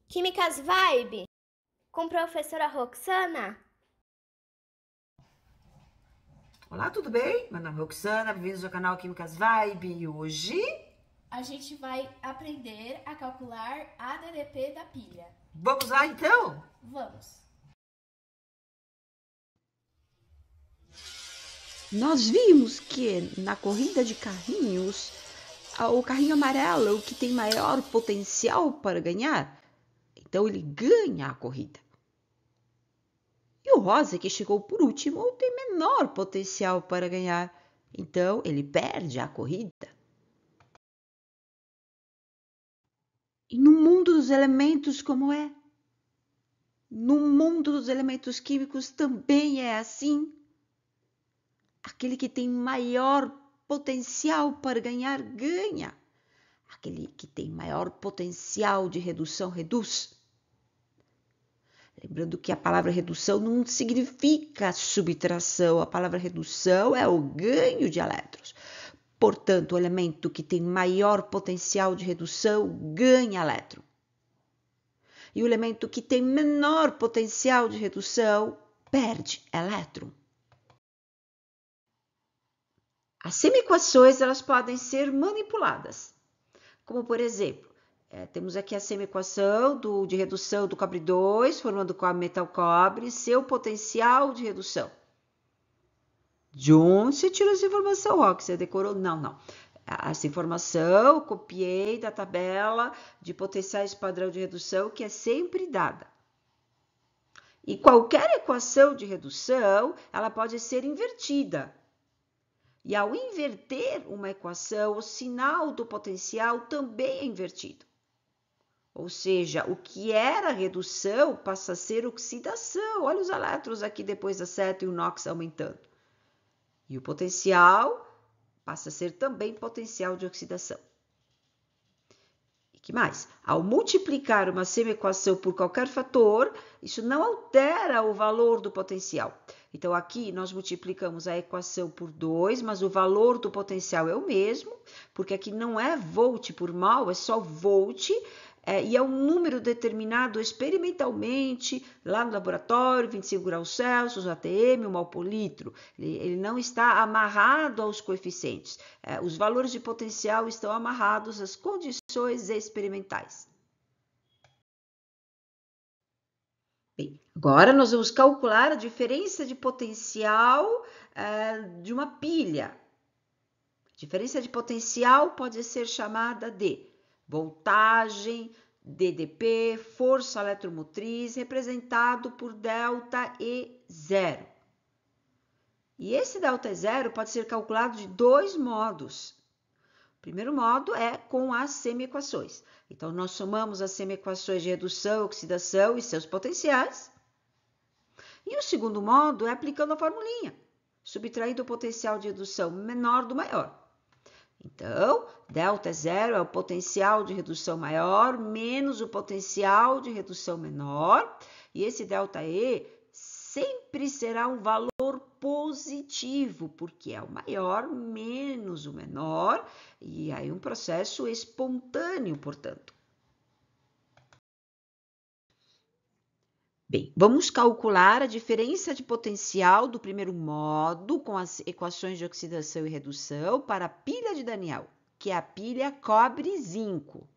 Químicas Vibe, com professora Roxana. Olá, tudo bem? Meu nome é Roxana, bem-vindos ao canal Químicas Vibe e hoje a gente vai aprender a calcular a ADP da pilha. Vamos lá então? Vamos! Nós vimos que na corrida de carrinhos, o carrinho amarelo é o que tem maior potencial para ganhar, então ele ganha a corrida. E o rosa, que chegou por último, tem menor potencial para ganhar, então ele perde a corrida. E no mundo dos elementos, como é? No mundo dos elementos químicos também é assim. Aquele que tem maior potencial para ganhar, ganha. Aquele que tem maior potencial de redução, reduz. Lembrando que a palavra redução não significa subtração. A palavra redução é o ganho de elétrons. Portanto, o elemento que tem maior potencial de redução ganha elétron. E o elemento que tem menor potencial de redução perde elétron. As semi-equações, elas podem ser manipuladas. Como, por exemplo, temos aqui a semi-equação de redução do cobre 2, formando cobre, metal, cobre, seu potencial de redução. De onde você tirou essa informação, Rox? Você decorou? Não. Essa informação eu copiei da tabela de potenciais padrão de redução, que é sempre dada. E qualquer equação de redução, ela pode ser invertida. E ao inverter uma equação, o sinal do potencial também é invertido. Ou seja, o que era redução passa a ser oxidação. Olha os elétrons aqui depois da seta e o NOx aumentando. E o potencial passa a ser também potencial de oxidação. E que mais? Ao multiplicar uma semi-equação por qualquer fator, isso não altera o valor do potencial. Então, aqui nós multiplicamos a equação por 2, mas o valor do potencial é o mesmo, porque aqui não é volt por mol, é só volt, e é um número determinado experimentalmente, lá no laboratório, 25 graus Celsius, ATM, 1 mol por litro. Ele não está amarrado aos coeficientes. Os valores de potencial estão amarrados às condições experimentais. Bem, agora nós vamos calcular a diferença de potencial de uma pilha. A diferença de potencial pode ser chamada de voltagem, DDP, força eletromotriz, representado por ΔE0. E esse ΔE0 pode ser calculado de dois modos. O primeiro modo é com as semi-equações. Então, nós somamos as semi-equações de redução, oxidação e seus potenciais. E o segundo modo é aplicando a formulinha, subtraindo o potencial de redução menor do maior. Então, ΔE0 é o potencial de redução maior menos o potencial de redução menor. E esse ΔE sempre será um valor positivo, porque é o maior menos o menor, e aí um processo espontâneo, portanto. Bem, vamos calcular a diferença de potencial do primeiro modo com as equações de oxidação e redução para a pilha de Daniel, que é a pilha cobre-zinco.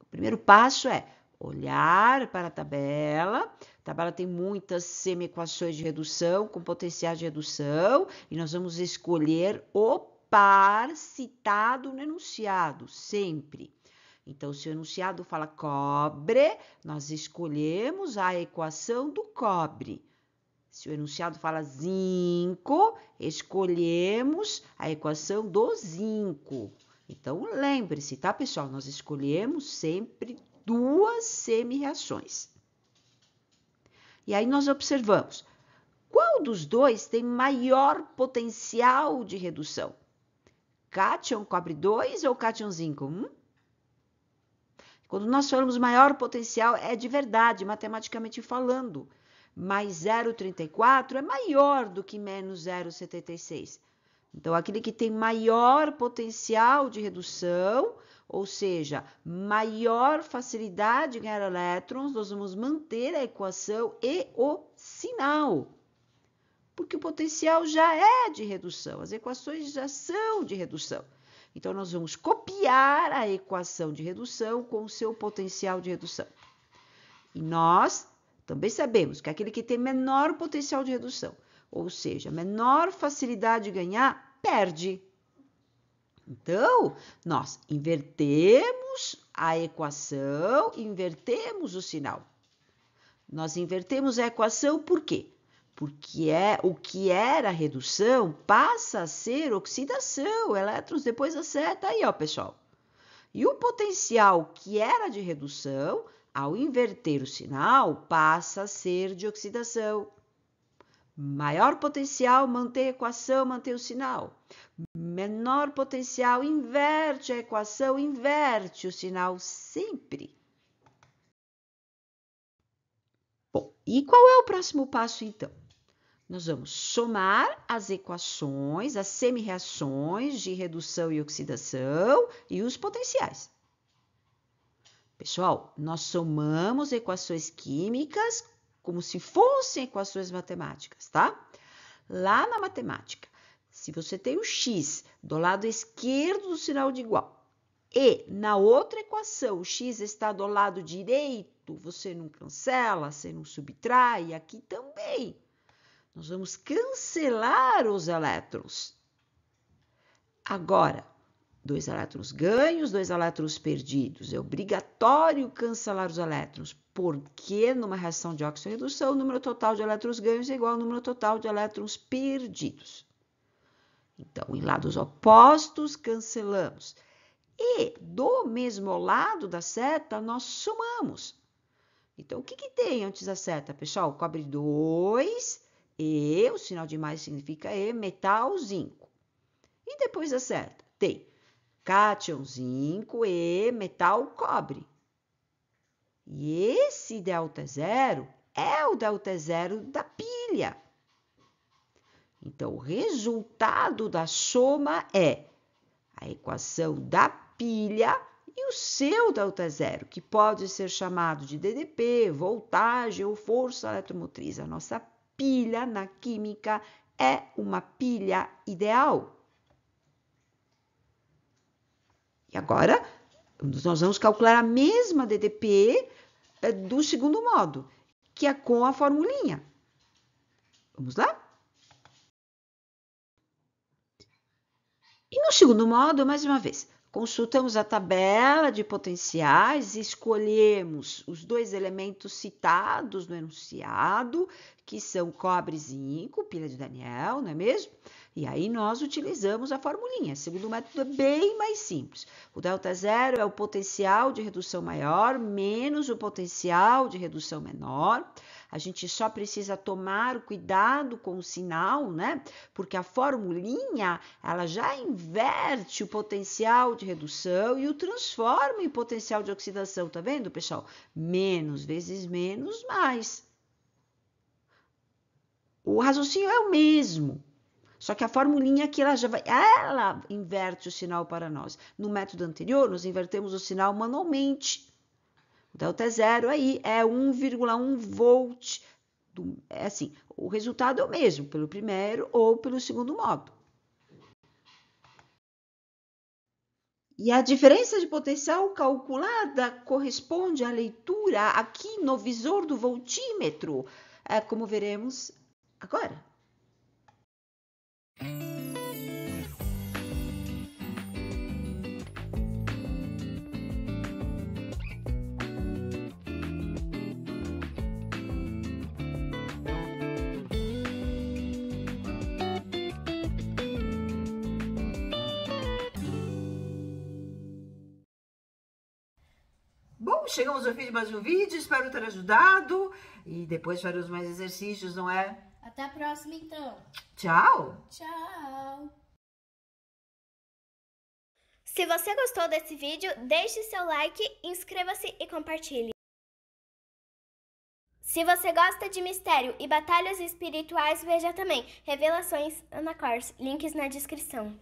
O primeiro passo é olhar para a tabela. A tabela tem muitas semi-equações de redução com potencial de redução e nós vamos escolher o par citado no enunciado, sempre. Então, se o enunciado fala cobre, nós escolhemos a equação do cobre. Se o enunciado fala zinco, escolhemos a equação do zinco. Então, lembre-se, tá, pessoal? Nós escolhemos sempre duas semi-reações. E aí nós observamos, qual dos dois tem maior potencial de redução? Cátion cobre 2 ou cátion zinco? Quando nós falamos maior potencial, é de verdade, matematicamente falando. Mais 0,34 é maior do que menos 0,76. Então, aquele que tem maior potencial de redução, ou seja, maior facilidade de ganhar elétrons, nós vamos manter a equação e o sinal. Porque o potencial já é de redução, as equações já são de redução. Então, nós vamos copiar a equação de redução com o seu potencial de redução. E nós também sabemos que aquele que tem menor potencial de redução, ou seja, menor facilidade de ganhar, perde. Então, nós invertemos a equação, invertemos o sinal. Nós invertemos a equação por quê? Porque o que era redução passa a ser oxidação, elétrons depois da seta aí, ó, pessoal. E o potencial que era de redução, ao inverter o sinal, passa a ser de oxidação. Maior potencial, mantém a equação, mantém o sinal. Menor potencial, inverte a equação, inverte o sinal sempre. Bom, e qual é o próximo passo, então? Nós vamos somar as equações, as semi-reações de redução e oxidação e os potenciais. Pessoal, nós somamos equações químicas como se fossem equações matemáticas, tá? Lá na matemática, se você tem o x do lado esquerdo do sinal de igual e na outra equação o x está do lado direito, você não cancela, você não subtrai, aqui também. Nós vamos cancelar os elétrons. Agora, 2 elétrons ganhos, 2 elétrons perdidos. É obrigatório cancelar os elétrons, porque numa reação de óxido-redução, o número total de elétrons ganhos é igual ao número total de elétrons perdidos. Então, em lados opostos, cancelamos. E do mesmo lado da seta, nós somamos. Então, o que tem antes da seta, pessoal? Cobre 2, E, o sinal de mais significa E, metal, zinco. E depois da seta, tem cátion, zinco, E, metal, cobre. E esse delta zero é o delta zero da pilha. Então, o resultado da soma é a equação da pilha e o seu delta zero, que pode ser chamado de DDP, voltagem ou força eletromotriz. A nossa pilha na química é uma pilha ideal. E agora, nós vamos calcular a mesma DDP do segundo modo, que é com a formulinha. Vamos lá? E no segundo modo, mais uma vez, consultamos a tabela de potenciais, escolhemos os 2 elementos citados no enunciado, que são cobre e zinco, pilha de Daniel, não é mesmo? E aí nós utilizamos a formulinha. Segundo método é bem mais simples. O delta zero é o potencial de redução maior menos o potencial de redução menor. A gente só precisa tomar cuidado com o sinal, né? Porque a formulinha, ela já inverte o potencial de redução e o transforma em potencial de oxidação, tá vendo, pessoal? Menos vezes menos, mais. O raciocínio é o mesmo. Só que a formulinha aqui, ela inverte o sinal para nós. No método anterior, nós invertemos o sinal manualmente. O delta zero aí é 1,1 volt. É assim, o resultado é o mesmo, pelo primeiro ou pelo segundo modo. E a diferença de potencial calculada corresponde à leitura aqui no visor do voltímetro, como veremos agora. Bom, chegamos ao fim de mais um vídeo, espero ter ajudado e depois faremos mais exercícios, não é? Até a próxima, então. Tchau! Tchau! Se você gostou desse vídeo, deixe seu like, inscreva-se e compartilhe. Se você gosta de mistério e batalhas espirituais, veja também Revelações Ana Kors, links na descrição.